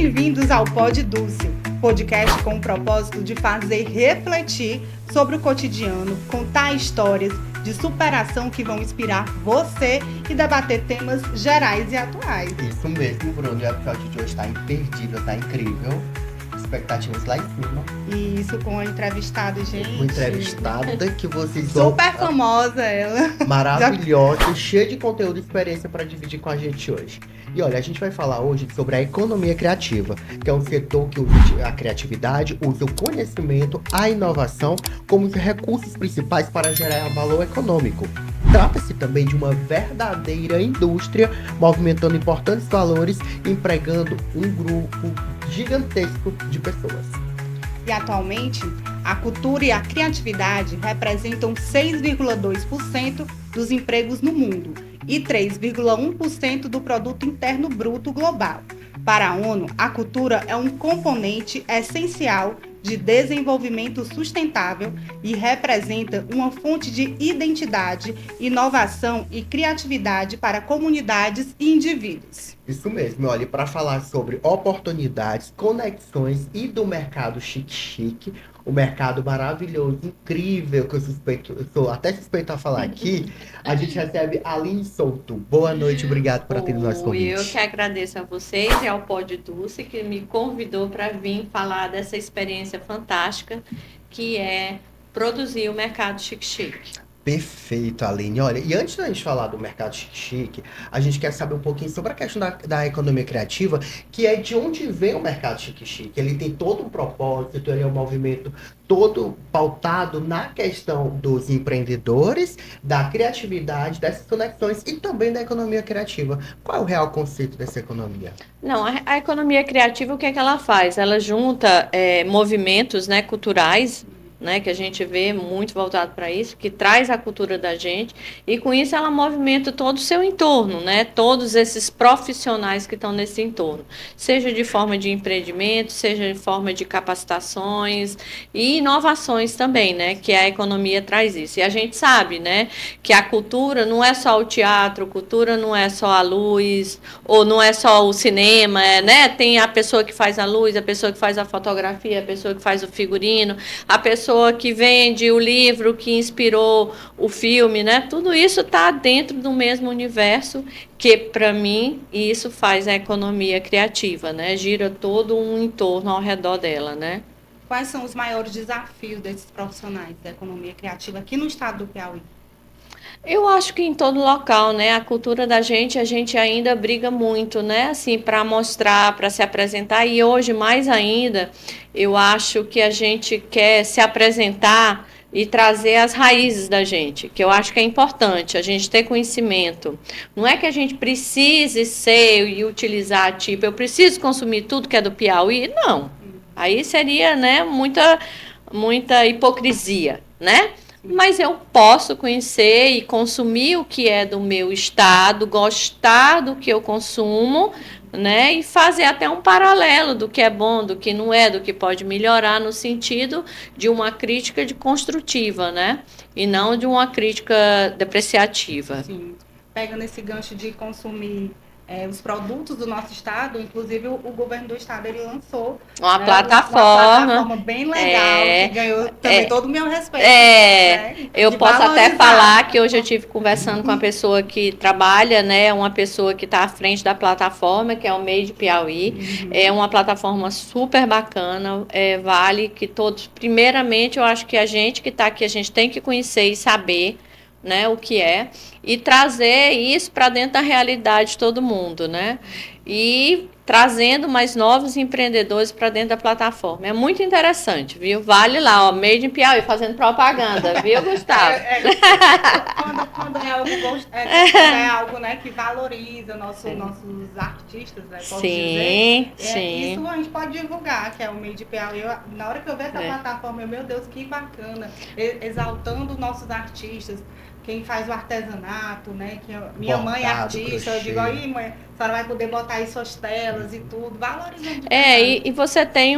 Bem-vindos ao Pod Dulce, podcast com o propósito de fazer refletir sobre o cotidiano, contar histórias de superação que vão inspirar você e debater temas gerais e atuais. Isso mesmo, Bruno. O episódio de hoje está imperdível, tá incrível. Expectativas lá em cima. E isso com a entrevistada, gente. Uma entrevistada que vocês vão... Super famosa ela. Maravilhosa, cheia de conteúdo e experiência para dividir com a gente hoje. E olha, a gente vai falar hoje sobre a economia criativa, que é um setor que usa a criatividade, usa o conhecimento, a inovação como os recursos principais para gerar valor econômico. Trata-se também de uma verdadeira indústria, movimentando importantes valores e empregando um grupo gigantesco de pessoas. E atualmente, a cultura e a criatividade representam 6,2% dos empregos no mundo e 3,1% do produto interno bruto global. Para a ONU, a cultura é um componente essencial de desenvolvimento sustentável e representa uma fonte de identidade, inovação e criatividade para comunidades e indivíduos. Isso mesmo, olha, para falar sobre oportunidades, conexões e do mercado chique-chique, o mercado maravilhoso, incrível, que eu sou até suspeito a falar aqui, a gente recebe a Aline Souto. Boa noite, obrigado por atender o nosso convite. Eu que agradeço a vocês e ao Pod Dulce, que me convidou para vir falar dessa experiência fantástica, que é produzir o mercado chique-chique. Perfeito, Aline. Olha, e antes da gente falar do mercado chique-chique, a gente quer saber um pouquinho sobre a questão da economia criativa, que é de onde vem o mercado chique-chique. Ele tem todo um propósito, ele é um movimento todo pautado na questão dos empreendedores, da criatividade, dessas conexões e também da economia criativa. Qual é o real conceito dessa economia? Não, a economia criativa, o que é que ela faz? Ela junta movimentos, né, culturais, né, que a gente vê muito voltado para isso, que traz a cultura da gente, e com isso ela movimenta todo o seu entorno, né, todos esses profissionais que estão nesse entorno, seja de forma de empreendimento, seja de forma de capacitações e inovações também, né, que a economia traz isso. E a gente sabe, né, que a cultura não é só o teatro, cultura não é só a luz, ou não é só o cinema, né, tem a pessoa que faz a luz, a pessoa que faz a fotografia, a pessoa que faz o figurino, a pessoa que vende o livro que inspirou o filme, né? Tudo isso está dentro do mesmo universo que, para mim, isso faz a economia criativa, né? Gira todo um entorno ao redor dela, né? Quais são os maiores desafios desses profissionais da economia criativa aqui no estado do Piauí? Eu acho que em todo local, né, a cultura da gente, a gente ainda briga muito, né, assim, para mostrar, para se apresentar, e hoje mais ainda, eu acho que a gente quer se apresentar e trazer as raízes da gente, que eu acho que é importante, a gente ter conhecimento. Não é que a gente precise ser e utilizar, tipo, eu preciso consumir tudo que é do Piauí, não. Aí seria, né, muita hipocrisia, né? Mas eu posso conhecer e consumir o que é do meu estado, gostar do que eu consumo, né? E fazer até um paralelo do que é bom, do que não é, do que pode melhorar no sentido de uma crítica construtiva, né? E não de uma crítica depreciativa. Sim. Pegando esse gancho de consumir os produtos do nosso estado, inclusive o governo do estado ele lançou uma plataforma bem legal, que ganhou também todo o meu respeito. Eu posso até falar que hoje eu estive conversando com uma pessoa que trabalha, né, uma pessoa que está à frente da plataforma, que é o Made Piauí. É uma plataforma super bacana, vale que todos, primeiramente, eu acho que a gente que está aqui, a gente tem que conhecer e saber, né, o que é, e trazer isso para dentro da realidade de todo mundo, né? E trazendo mais novos empreendedores para dentro da plataforma. É muito interessante, viu? Vale lá, ó, Made in Piauí, fazendo propaganda, viu, Gustavo? Quando é algo, né, que valoriza nossos artistas, né? Posso sim, dizer? sim. Isso a gente pode divulgar, que é o Made in Piauí. Na hora que eu ver essa plataforma, meu Deus, que bacana, exaltando nossos artistas. Quem faz o artesanato, né? Que minha mãe é artista, eu digo, aí, mãe, a senhora vai poder botar aí suas telas e tudo, valorizando. E você tem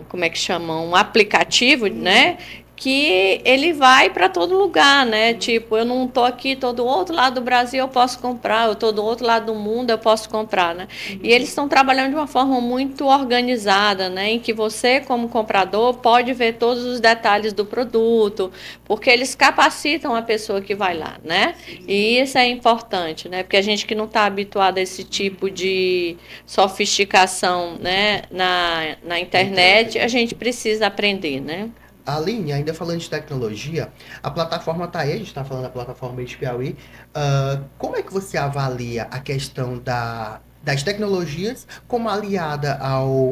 como é que chama? Um aplicativo, né? que ele vai para todo lugar, né? Tipo, eu não tô aqui, tô do outro lado do Brasil, eu posso comprar, eu tô do outro lado do mundo, eu posso comprar, né? E eles estão trabalhando de uma forma muito organizada, né? Em que você, como comprador, pode ver todos os detalhes do produto, porque eles capacitam a pessoa que vai lá, né? E isso é importante, né? Porque a gente que não está habituado a esse tipo de sofisticação, né? Na internet, a gente precisa aprender, né? Aline, ainda falando de tecnologia, a plataforma tá aí, a gente está falando da plataforma de Piauí. Como é que você avalia a questão das tecnologias como aliada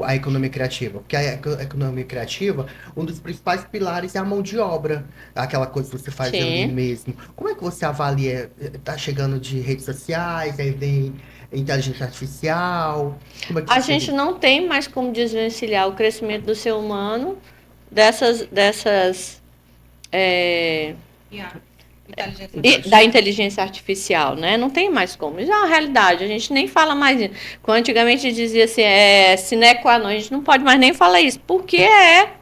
à economia criativa? Porque a economia criativa, um dos principais pilares é a mão de obra, aquela coisa que você faz ali Sim. mesmo. Como é que você avalia? Tá chegando de redes sociais, aí vem inteligência artificial? Como é que A você gente vê? não tem mais como desvencilhar o crescimento do ser humano é, E a inteligência da artificial. inteligência artificial, né? Não tem mais como. Isso é uma realidade, a gente nem fala mais isso. Quando antigamente dizia assim, sine qua non, a gente não pode mais nem falar isso, porque é.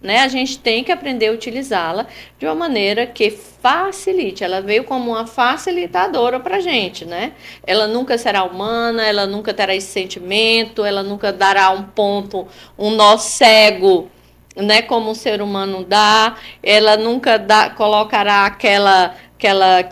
Né? A gente tem que aprender a utilizá-la de uma maneira que facilite. Ela veio como uma facilitadora para a gente, né? Ela nunca será humana, ela nunca terá esse sentimento, ela nunca dará um nó cego, né? Como o ser humano dá. Ela nunca colocará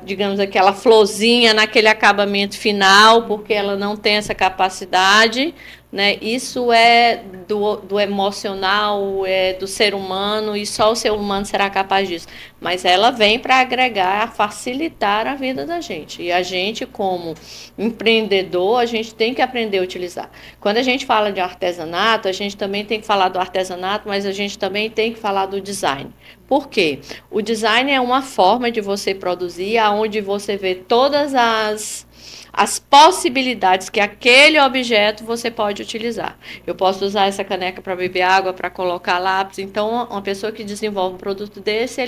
digamos, aquela florzinha naquele acabamento final, porque ela não tem essa capacidade, né? Isso é do emocional, é do ser humano, e só o ser humano será capaz disso. Mas ela vem para agregar, facilitar a vida da gente. E a gente, como empreendedor, a gente tem que aprender a utilizar. Quando a gente fala de artesanato, a gente também tem que falar do artesanato, mas a gente também tem que falar do design. Por quê? O design é uma forma de você produzir, onde você vê todas as possibilidades que aquele objeto você pode utilizar. Eu posso usar essa caneca para beber água, para colocar lápis. Então, uma pessoa que desenvolve um produto desse,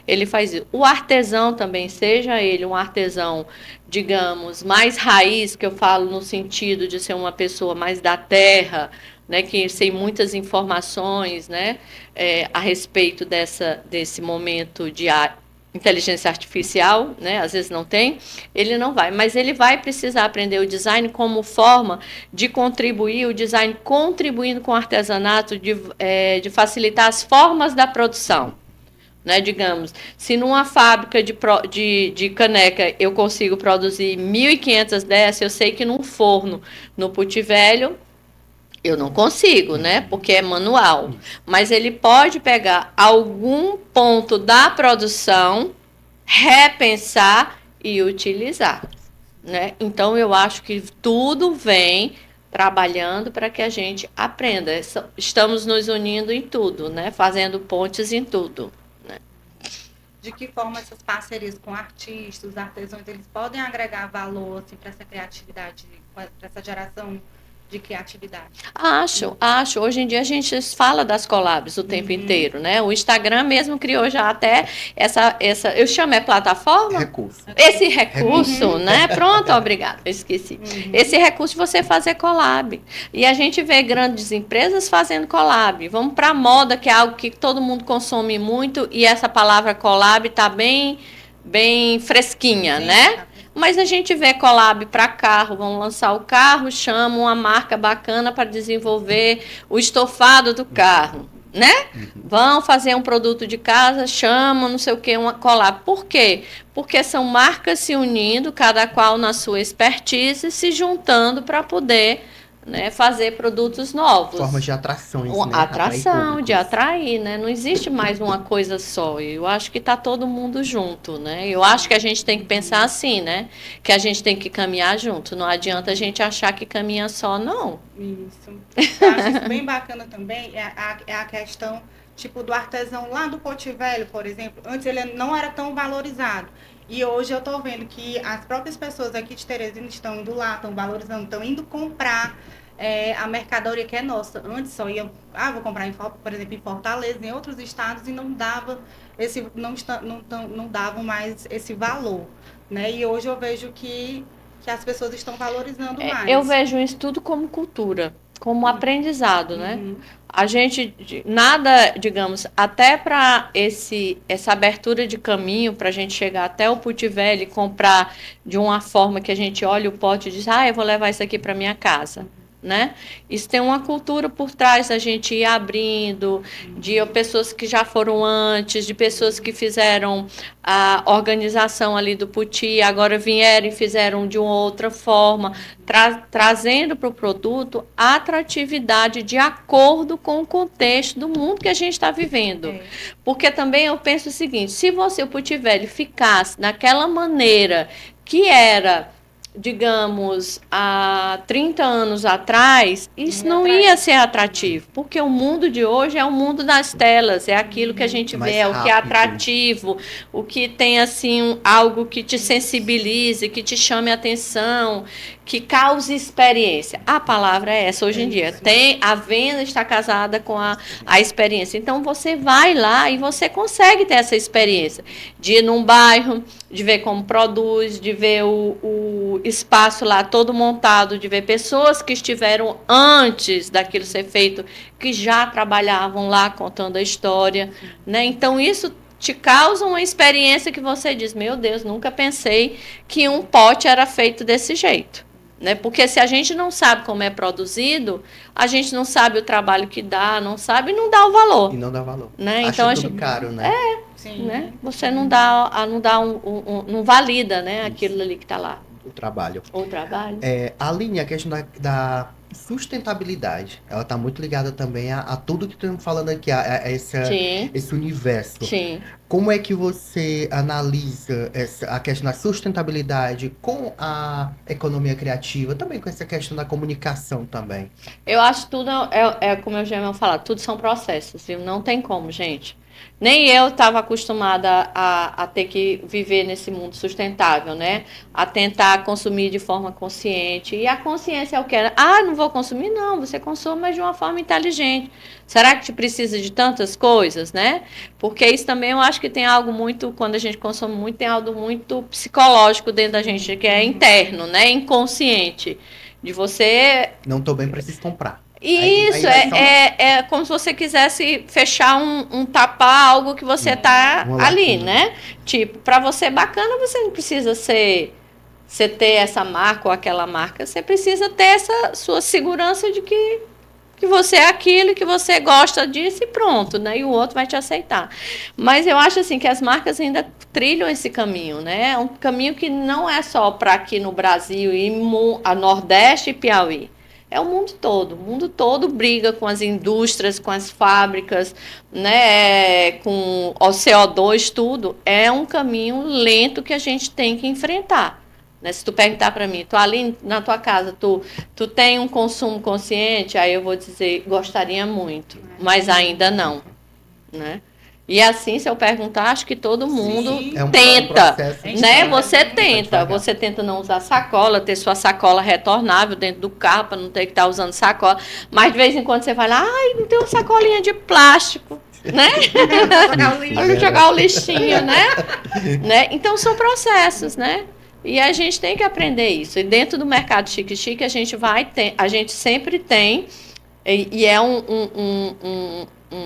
ele faz isso. O artesão também, seja ele um artesão, digamos, mais raiz, que eu falo no sentido de ser uma pessoa mais da terra, né, que tem muitas informações, né, a respeito desse momento de inteligência artificial, né, às vezes não tem, ele não vai, mas ele vai precisar aprender o design como forma de contribuir, o design contribuindo com o artesanato, de facilitar as formas da produção. Né, digamos, se numa fábrica de caneca eu consigo produzir 1.500 dessas, eu sei que num forno, no Puti Velho, eu não consigo, né? Porque é manual. Mas ele pode pegar algum ponto da produção, repensar e utilizar, né? Então eu acho que tudo vem trabalhando para que a gente aprenda. Estamos nos unindo em tudo, né? Fazendo pontes em tudo. De que forma essas parcerias com artistas, artesãos, eles podem agregar valor assim, para essa criatividade, para essa geração de criatividade? Acho. Hoje em dia a gente fala das collabs o tempo inteiro, né? O Instagram mesmo criou já até essa eu chamo plataforma? Recurso. Esse recurso, né? Pronto, obrigada, eu esqueci. Esse recurso de você fazer collab. E a gente vê grandes empresas fazendo collab. Vamos para a moda, que é algo que todo mundo consome muito, e essa palavra collab está bem fresquinha, Sim, né? tá. Mas a gente vê collab para carro, vão lançar o carro, chamam uma marca bacana para desenvolver o estofado do carro, né? Vão fazer um produto de casa, chamam não sei o que, uma collab. Por quê? Porque são marcas se unindo, cada qual na sua expertise, se juntando para poder, né, fazer produtos novos. Formas de atrações, né? Atração, de públicos. atrair, né? Não existe mais uma coisa só. Eu acho que está todo mundo junto, né? Eu acho que a gente tem que pensar assim, né? Que a gente tem que caminhar junto. Não adianta a gente achar que caminha só, não. Isso. Eu acho isso bem bacana também, é a questão, tipo, do artesão lá do Porto Velho, por exemplo. Antes ele não era tão valorizado. E hoje eu estou vendo que as próprias pessoas aqui de Teresina estão indo lá, estão valorizando, estão indo comprar a mercadoria que é nossa. Antes só iam, vou comprar, por exemplo, em Fortaleza, em outros estados, e não dava não davam mais esse valor, né? E hoje eu vejo que as pessoas estão valorizando mais. Eu vejo isso tudo como cultura. como aprendizado, né? A gente, nada, digamos, até para essa abertura de caminho, para a gente chegar até o Puti-Velho e comprar de uma forma que a gente olha o pote e diz, eu vou levar isso aqui para minha casa. Né? Isso tem uma cultura por trás, a gente ir abrindo, de pessoas que já foram antes, de pessoas que fizeram a organização ali do Puti, agora vieram e fizeram de uma outra forma, trazendo para o produto a atratividade de acordo com o contexto do mundo que a gente está vivendo. Porque também eu penso o seguinte, se o Puti Velho ficasse naquela maneira que era, digamos, há 30 anos atrás, isso não ia ser atrativo, porque o mundo de hoje é o mundo das telas, é aquilo que a gente vê, é o que é atrativo, o que tem, assim, algo que te sensibilize, que te chame a atenção, que cause experiência. A palavra é essa hoje em dia. A venda está casada com a experiência. Então, você vai lá e você consegue ter essa experiência de ir num bairro, de ver como produz, de ver o espaço lá todo montado, de ver pessoas que estiveram antes daquilo ser feito, que já trabalhavam lá contando a história, né? Então, isso te causa uma experiência que você diz, meu Deus, nunca pensei que um pote era feito desse jeito. Né? Porque se a gente não sabe como é produzido, a gente não sabe o trabalho que dá, não sabe e não dá o valor. E não dá valor. Né? Acha então, tudo caro, né? Sim. Né? Você não não valida, né, aquilo ali que está lá. O trabalho. O trabalho. Aline, a questão da sustentabilidade, ela está muito ligada também a tudo que estamos falando aqui, a esse universo. Sim. Como é que você analisa a questão da sustentabilidade com a economia criativa, também com essa questão da comunicação também? Eu acho que tudo, como eu já ia falar, tudo são processos, viu? Não tem como, gente. Nem eu estava acostumada a ter que viver nesse mundo sustentável, né? A tentar consumir de forma consciente. E a consciência é o que era. Não vou consumir? Não, você consome, mas de uma forma inteligente. Será que te precisa de tantas coisas, né? Porque isso também eu acho que tem algo muito, quando a gente consome muito, tem algo muito psicológico dentro da gente, que é interno, né? Inconsciente. De você... Não estou bem, preciso comprar. Isso, é como se você quisesse fechar tapar algo que você tá ali, né? Tipo, para você bacana, você não precisa você ter essa marca ou aquela marca, você precisa ter essa sua segurança de que você é aquilo, que você gosta disso e pronto, né? E o outro vai te aceitar. Mas eu acho assim que as marcas ainda trilham esse caminho, né? É um caminho que não é só para aqui no Brasil e a Nordeste e Piauí. É o mundo todo briga com as indústrias, com as fábricas, né, com o CO2, tudo. É um caminho lento que a gente tem que enfrentar. Né? Se tu perguntar para mim, tu ali na tua casa, tu tem um consumo consciente? Aí eu vou dizer, gostaria muito, mas ainda não. Né? E assim, se eu perguntar, acho que todo mundo tenta, né? Você tenta não usar sacola, ter sua sacola retornável dentro do carro, para não ter que estar usando sacola. Mas de vez em quando você vai lá, não tem uma sacolinha de plástico, né? Para jogar o lixinho, né? Então são processos, né? E a gente tem que aprender isso. E dentro do mercado chique-chique, a gente sempre tem, e é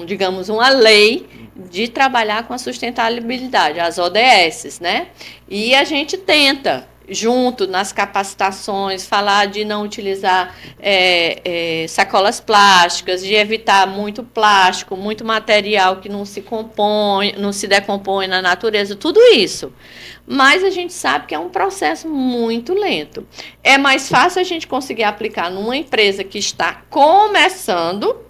digamos, uma lei de trabalhar com a sustentabilidade, as ODS, né? E a gente tenta, junto nas capacitações, falar de não utilizar sacolas plásticas, de evitar muito plástico, muito material que não se decompõe na natureza, tudo isso. Mas a gente sabe que é um processo muito lento. É mais fácil a gente conseguir aplicar numa empresa que está começando,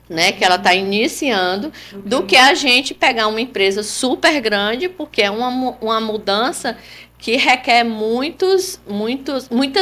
né, que ela está iniciando, do que a gente pegar uma empresa super grande, porque é uma mudança que requer muitas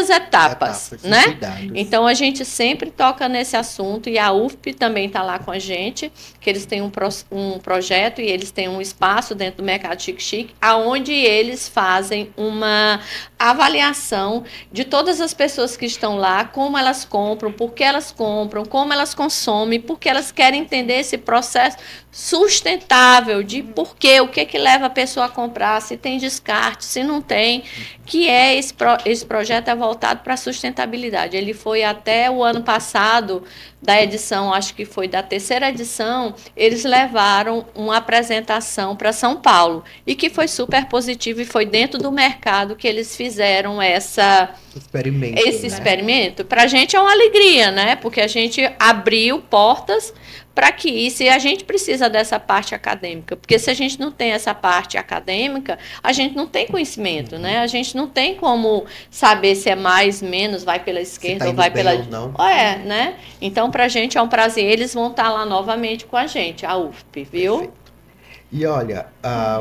etapas, né? Então a gente sempre toca nesse assunto, e a UFP também está lá com a gente, que eles têm um projeto e eles têm um espaço dentro do Mercado Chique, aonde eles fazem uma avaliação de todas as pessoas que estão lá, como elas compram, por que elas compram, como elas consomem, porque elas querem entender esse processo sustentável de por quê, o que leva a pessoa a comprar, se tem descarte, se não tem, que é esse projeto é voltado para a sustentabilidade. Ele foi até o ano passado, da edição, acho que foi da terceira edição, eles levaram uma apresentação para São Paulo, e que foi super positivo, e foi dentro do mercado que eles fizeram esse experimento. Para a gente é uma alegria, né? Porque a gente abriu portas para que isso, e a gente precisa dessa parte acadêmica, porque se a gente não tem essa parte acadêmica, a gente não tem conhecimento, né? A gente não tem como saber se é mais, menos, vai pela esquerda ou vai pela... ou não. Né? Então, para a gente é um prazer, eles vão estar lá novamente com a gente, a UFP, viu? Perfeito. E olha,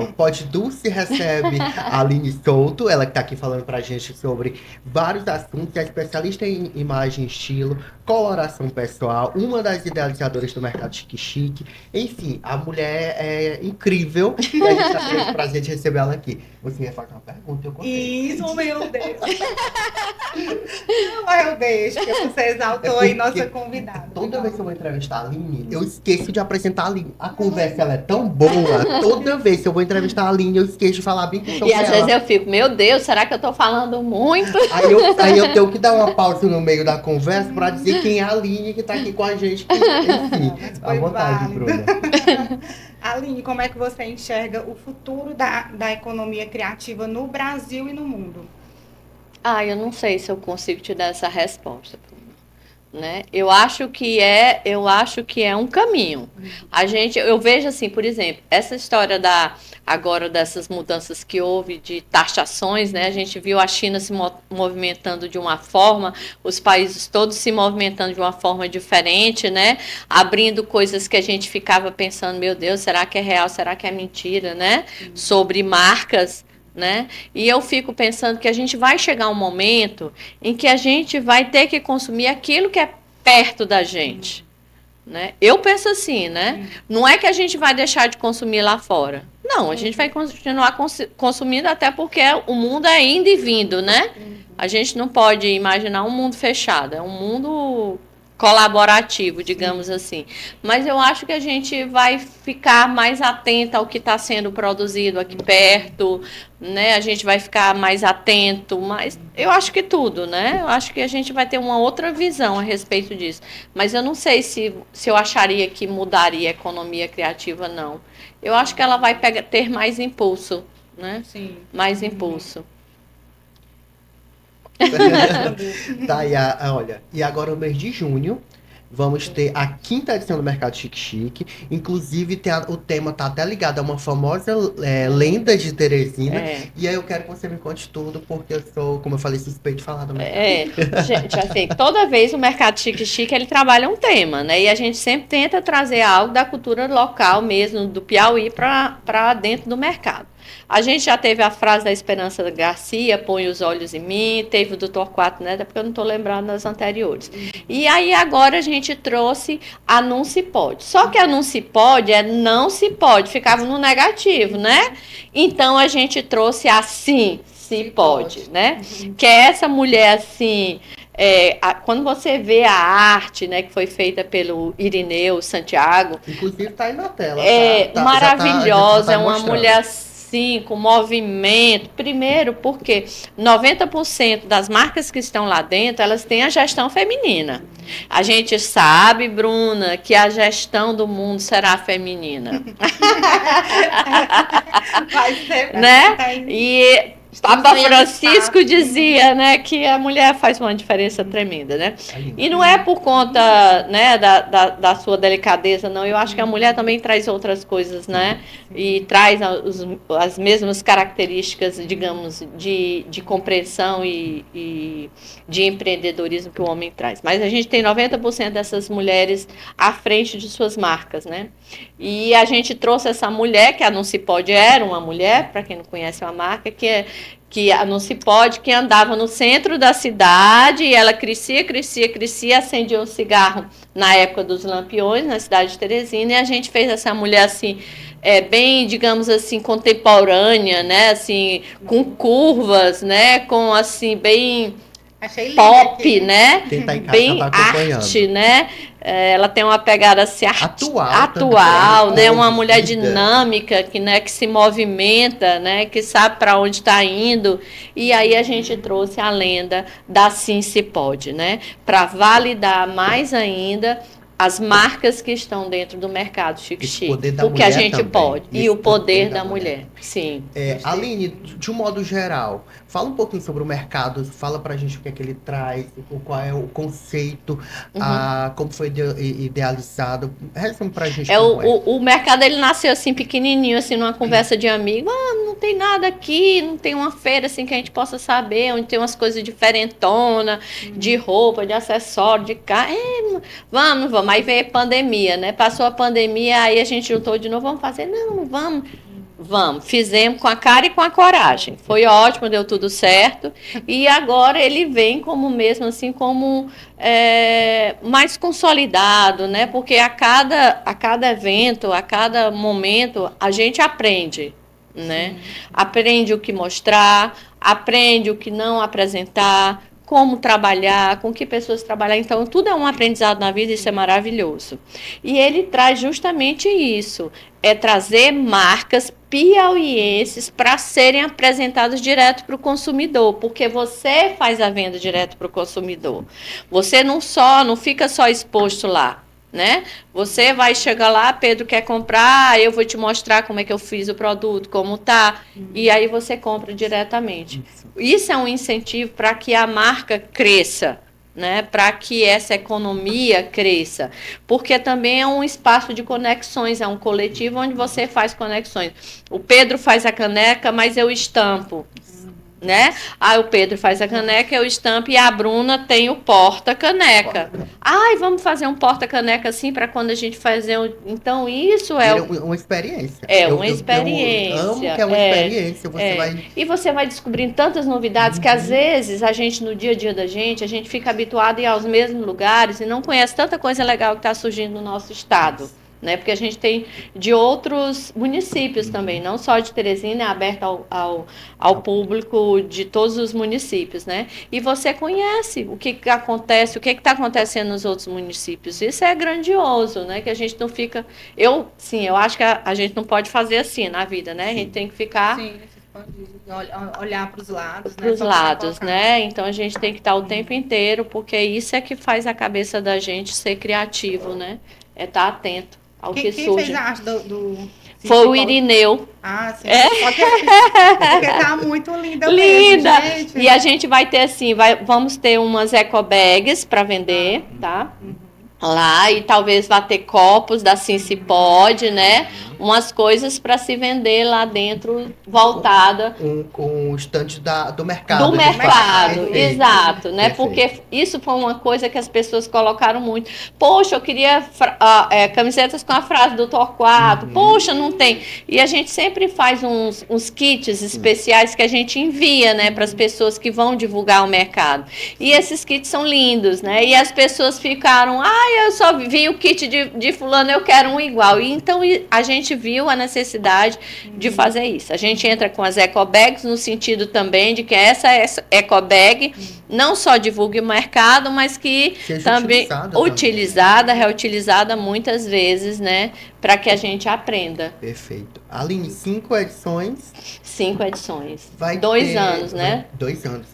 o Pod Dulce recebe a Aline Souto, ela que tá aqui falando pra gente sobre vários assuntos, é especialista em imagem e estilo, coloração pessoal, uma das idealizadoras do Mercado Chique. Enfim, a mulher é incrível e a gente tá tendo o prazer de receber ela aqui. Você ia fazer uma pergunta, eu contei. Isso, meu Deus. Não, eu deixo, porque você exaltou aí nossa convidada. Toda vez que eu vou entrevistar a Aline, eu esqueço de apresentar a Aline. A conversa ela é tão boa. Toda vez que eu vou entrevistar a Aline, eu esqueço de falar bem com E às vezes eu fico, meu Deus, será que eu tô falando muito? Aí eu tenho que dar uma pausa no meio da conversa pra dizer quem é a Aline que tá aqui com a gente. Enfim, à vontade, Bruna. Aline, como é que você enxerga o futuro da economia criativa no Brasil e no mundo? Eu não sei se eu consigo te dar essa resposta, né? Eu acho que é um caminho. Eu vejo assim, por exemplo, essa história agora dessas mudanças que houve de taxações, né? A gente viu a China se movimentando de uma forma, os países todos se movimentando de uma forma diferente, né? Abrindo coisas que a gente ficava pensando, meu Deus, será que é real, será que é mentira, né? Sobre marcas, né? E eu fico pensando que a gente vai chegar um momento em que a gente vai ter que consumir aquilo que é perto da gente, né? Eu penso assim, né? Não é que a gente vai deixar de consumir lá fora. Não, a gente vai continuar consumindo, até porque o mundo é indo e vindo, né? A gente não pode imaginar um mundo fechado, é um mundo colaborativo, digamos assim. Mas eu acho que a gente vai ficar mais atenta ao que está sendo produzido aqui perto, né? A gente vai ficar mais atento, mas eu acho que tudo, né? Eu acho que a gente vai ter uma outra visão a respeito disso. Mas eu não sei se eu acharia que mudaria a economia criativa, não. Eu acho que ela vai ter mais impulso, né? Sim. Mais impulso. Tá, olha, e agora no mês de junho vamos ter a 5ª edição do Mercado Chique. Inclusive o tema tá até ligado a uma famosa lenda de Teresina. E aí eu quero que você me conte tudo, porque eu sou, como eu falei, suspeito de falar do mercado. Gente, assim, toda vez o Mercado Chique ele trabalha um tema, né? E a gente sempre tenta trazer algo da cultura local mesmo, do Piauí, para dentro do mercado. A gente já teve a frase da Esperança Garcia, põe os olhos em mim, teve o do Torquato Neto, porque eu não estou lembrando das anteriores. E aí agora a gente trouxe a não se pode. Só que a não se pode não se pode, ficava no negativo, né? Então a gente trouxe a sim se pode, né? Que é essa mulher assim... quando você vê a arte, né, que foi feita pelo Irineu Santiago, inclusive está aí na tela, maravilhosa, é uma mulher assim, com movimento, primeiro porque 90% das marcas que estão lá dentro, elas têm a gestão feminina. A gente sabe, Bruna, que a gestão do mundo será feminina. Vai ser, né? E Papa Francisco dizia, né, que a mulher faz uma diferença tremenda, né? E não é por conta, né, da sua delicadeza, não. Eu acho que a mulher também traz outras coisas, né? E traz as mesmas características, digamos, de compreensão e de empreendedorismo que o homem traz. Mas a gente tem 90% dessas mulheres à frente de suas marcas, né? E a gente trouxe essa mulher, que a Não Se Pode era uma mulher, para quem não conhece a marca, que que não se pode, que andava no centro da cidade, e ela crescia, acendia um cigarro na época dos lampiões, na cidade de Teresina, e a gente fez essa mulher assim, bem, digamos assim, contemporânea, né, assim, com curvas, né, com assim, bem Achei pop, lindo né, Quem tá em casa bem tá acompanhando. arte, né, ela tem uma pegada assim, Atual, né, uma também, mulher vida. dinâmica, que, né, que se movimenta, né, que sabe para onde está indo, e aí a gente trouxe a lenda da Sim Se Pode, né, para validar mais ainda as marcas que estão dentro do mercado Esse chique-chique, poder da porque a mulher gente também. pode, e Esse o poder da mulher. mulher, sim. Aline, de um modo geral, fala um pouquinho sobre o mercado, fala pra gente o que é que ele traz, qual é o conceito, como foi idealizado. Resume pra gente como é. O mercado, ele nasceu assim, pequenininho, assim, numa conversa de amigo. Não tem nada aqui, não tem uma feira assim que a gente possa saber, onde tem umas coisas diferentonas, de roupa, de acessório, de carro. Vamos. Aí veio a pandemia, né? Passou a pandemia, aí a gente juntou de novo, vamos fazer? Não, vamos. Vamos, fizemos com a cara e com a coragem. Foi ótimo, deu tudo certo. E agora ele vem como mesmo assim, como mais consolidado, né? Porque a cada evento, a cada momento, a gente aprende, né? Aprende o que mostrar, aprende o que não apresentar, como trabalhar, com que pessoas trabalhar. Então, tudo é um aprendizado na vida, isso é maravilhoso. E ele traz justamente isso, trazer marcas piauienses para serem apresentadas direto para o consumidor, porque você faz a venda direto para o consumidor. Você não fica só exposto lá, né? Você vai chegar lá, Pedro quer comprar, eu vou te mostrar como é que eu fiz o produto, como tá, e aí você compra diretamente. Isso é um incentivo para que a marca cresça, né? Para que essa economia cresça, porque também é um espaço de conexões, é um coletivo onde você faz conexões. O Pedro faz a caneca, mas eu estampo, né? O Pedro faz a caneca, eu estampo, e a Bruna tem o porta-caneca. Vamos fazer um porta-caneca assim para quando a gente fazer Então, isso é uma experiência. uma experiência. Eu amo que é uma experiência. E você vai descobrindo tantas novidades que às vezes a gente, no dia a dia da gente, a gente fica habituado a ir aos mesmos lugares e não conhece tanta coisa legal que está surgindo no nosso estado. Né? Porque a gente tem de outros municípios também, não só de Teresina, é aberto ao público de todos os municípios, né? E você conhece o que acontece, o que está acontecendo nos outros municípios. Isso é grandioso, né? Que a gente não fica... eu acho que a gente não pode fazer assim na vida, né? A gente tem que ficar... Sim, olhar para os lados, para os lados, né? Então a gente tem que estar o tempo inteiro, porque isso é que faz a cabeça da gente ser criativo, né? É estar atento ao que surge. Quem fez a arte do foi o Irineu. Sim. Porque tá muito linda mesmo, gente. E a gente vai ter assim, vamos ter umas eco bags para vender, tá? Lá, e talvez vá ter copos da Sim Se Pode, né? Umas coisas para se vender lá dentro, voltada. Com o estante do mercado. Do mercado, Perfeito. Exato, né? Perfeito. Porque isso foi uma coisa que as pessoas colocaram muito. Poxa, eu queria camisetas com a frase do Torquato. Poxa, não tem. E a gente sempre faz uns kits especiais que a gente envia, né? Para as pessoas que vão divulgar o mercado. E esses kits são lindos, né? E as pessoas ficaram, eu só vi o kit de fulano, eu quero um igual. E então a gente viu a necessidade de fazer isso. A gente entra com as eco bags no sentido também de que essa eco bag não só divulgue o mercado, mas que seja também reutilizada muitas vezes, né, para que a gente aprenda. Perfeito. Aline, 5 edições. 5 edições. Vai 2 anos, né? 2 anos.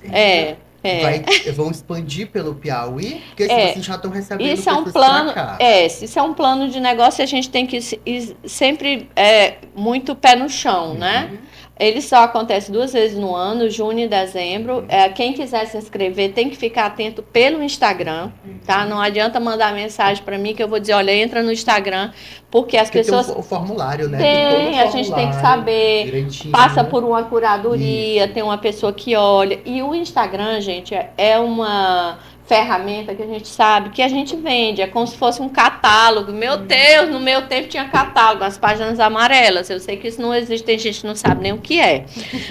Vão expandir pelo Piauí? Porque vocês já estão recebendo isso é um pessoas plano, pra cá. Isso é um plano de negócio e a gente tem que ir sempre muito pé no chão, né? Ele só acontece 2 vezes no ano, junho e dezembro. Quem quiser se inscrever tem que ficar atento pelo Instagram, tá? Não adianta mandar mensagem para mim que eu vou dizer, olha, entra no Instagram, porque as pessoas... Tem o formulário, né? A gente tem que saber, passa por uma curadoria, tem uma pessoa que olha. E o Instagram, gente, é uma ferramenta que a gente sabe que a gente vende, é como se fosse um catálogo. Meu Deus, no meu tempo tinha catálogo, as páginas amarelas. Eu sei que isso não existe, tem gente que não sabe nem o que é.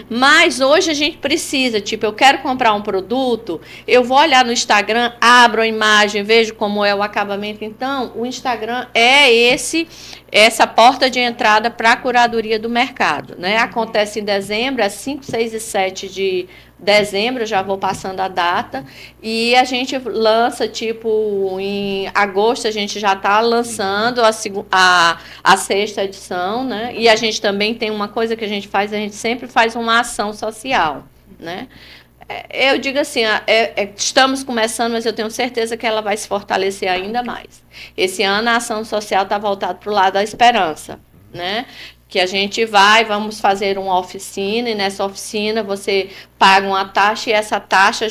Mas hoje a gente precisa, tipo, eu quero comprar um produto, eu vou olhar no Instagram, abro a imagem, vejo como é o acabamento. Então, o Instagram é essa porta de entrada para a curadoria do mercado, né? Acontece em dezembro, é 5, 6 e 7 de dezembro, já vou passando a data, e a gente lança, tipo, em agosto a gente já está lançando a sexta edição, né? E a gente também tem uma coisa que a gente sempre faz uma ação social, né? Eu digo assim, estamos começando, mas eu tenho certeza que ela vai se fortalecer ainda mais. Esse ano a ação social está voltada para o lado da esperança, né? Que a gente vamos fazer uma oficina, e nessa oficina você paga uma taxa, e essa taxa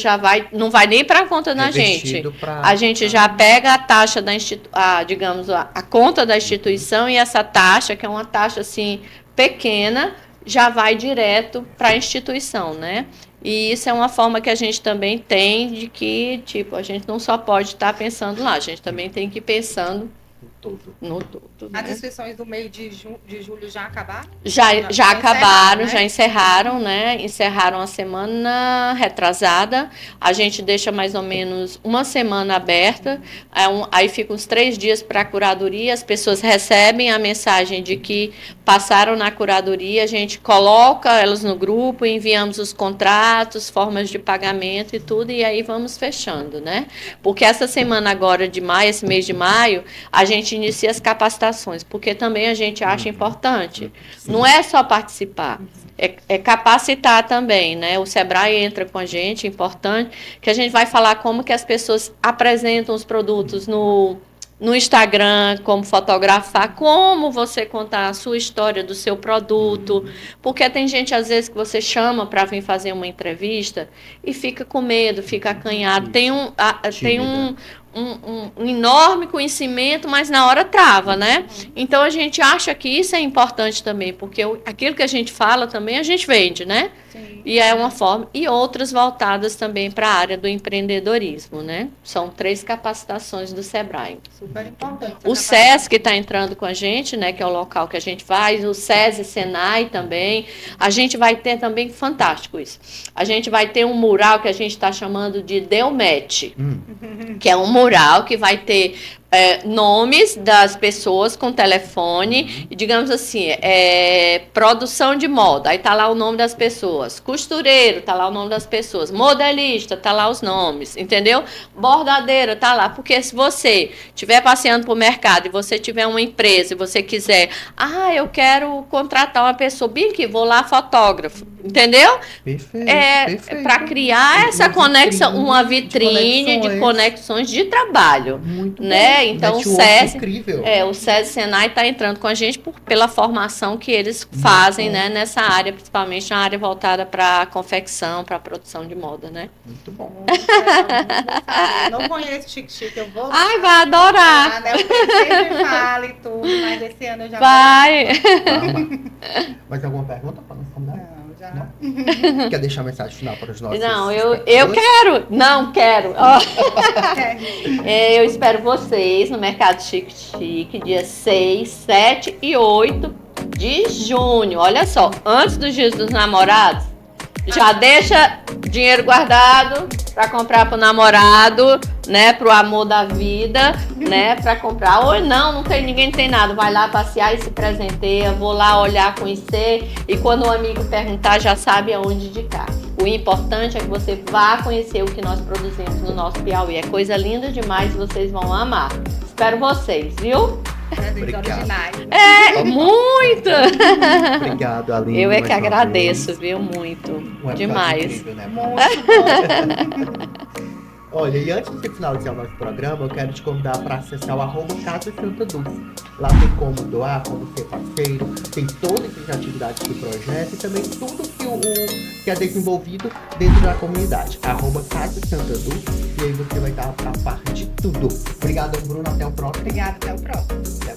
não vai nem para a conta da gente. A gente já pega a taxa digamos, a conta da instituição, e essa taxa, que é uma taxa assim pequena, já vai direto para a instituição, né? E isso é uma forma que a gente também tem de que, tipo, a gente não só pode estar pensando lá, a gente também tem que ir pensando no todo. As inscrições do mês de julho já acabaram? Já acabaram, né? Já encerraram, né? Encerraram a semana retrasada. A gente deixa mais ou menos uma semana aberta. Aí fica uns 3 dias para a curadoria. As pessoas recebem a mensagem de que passaram na curadoria. A gente coloca elas no grupo, enviamos os contratos, formas de pagamento e tudo. E aí vamos fechando, né? Porque essa semana agora de maio, esse mês de maio, a gente inicia as capacitações, porque também a gente acha importante. Sim. Não é só participar, é capacitar também, né? O Sebrae entra com a gente, é importante, que a gente vai falar como que as pessoas apresentam os produtos no Instagram, como fotografar, como você contar a sua história do seu produto, porque tem gente, às vezes, que você chama para vir fazer uma entrevista e fica com medo, fica acanhado, tem um enorme conhecimento, mas na hora trava, né? Então, a gente acha que isso é importante também, porque aquilo que a gente fala também, a gente vende, né? Sim. E é uma forma, e outras voltadas também para a área do empreendedorismo, né? São 3 capacitações do Sebrae. Super importante. O SESC está entrando com a gente, né? Que é o local que a gente faz, o SESI, Senai também. A gente vai ter também, fantástico isso, a gente vai ter um mural que a gente está chamando de Delmet, que é um mural que vai ter nomes das pessoas com telefone, e digamos assim, produção de moda, aí tá lá o nome das pessoas, costureiro, tá lá o nome das pessoas, modelista, tá lá os nomes, entendeu? Bordadeira, tá lá, porque se você estiver passeando por mercado e você tiver uma empresa e você quiser, eu quero contratar uma pessoa, bem que vou lá, fotógrafo, entendeu? Perfeito, perfeito. Para criar essa conexão, uma vitrine de conexões de trabalho, muito né? Bom. Então, o SESI Senai está entrando com a gente pela formação que eles fazem, né, nessa área, principalmente na área voltada para a confecção, para a produção de moda, né? Muito bom. Não conheço Chique, eu vou. Ai, vai adorar. Né? Eu sempre falo e tudo, mas esse ano eu já vai. Mais alguma pergunta para nós combinar? Não, já. Não. Quer deixar a mensagem final para os nossos? Não, eu quero. Não, quero. Eu espero vocês no Mercado Chique, dia 6, 7 e 8 de junho. Olha só, antes dos Dias dos Namorados, já deixa dinheiro guardado para comprar pro namorado, né, pro amor da vida, né, para comprar. Ou ninguém tem nada, vai lá passear e se presenteia, vou lá olhar, conhecer, e quando o amigo perguntar, já sabe aonde indicar. O importante é que você vá conhecer o que nós produzimos no nosso Piauí. É coisa linda demais, vocês vão amar. Espero vocês, viu? Muito! Obrigado, Aline. Eu que agradeço, viu? Muito. Demais. Incrível, né? Muito bom. Olha, e antes de finalizar o nosso programa, eu quero te convidar para acessar o @Casa Santa Dulce. Lá tem como doar, como ser parceiro, tem todas as atividades do projeto e também tudo que é desenvolvido dentro da comunidade. @Casa Santa Dulce, e aí você vai estar a par de tudo. Obrigado, Bruno. Até o próximo. Obrigada, até o próximo.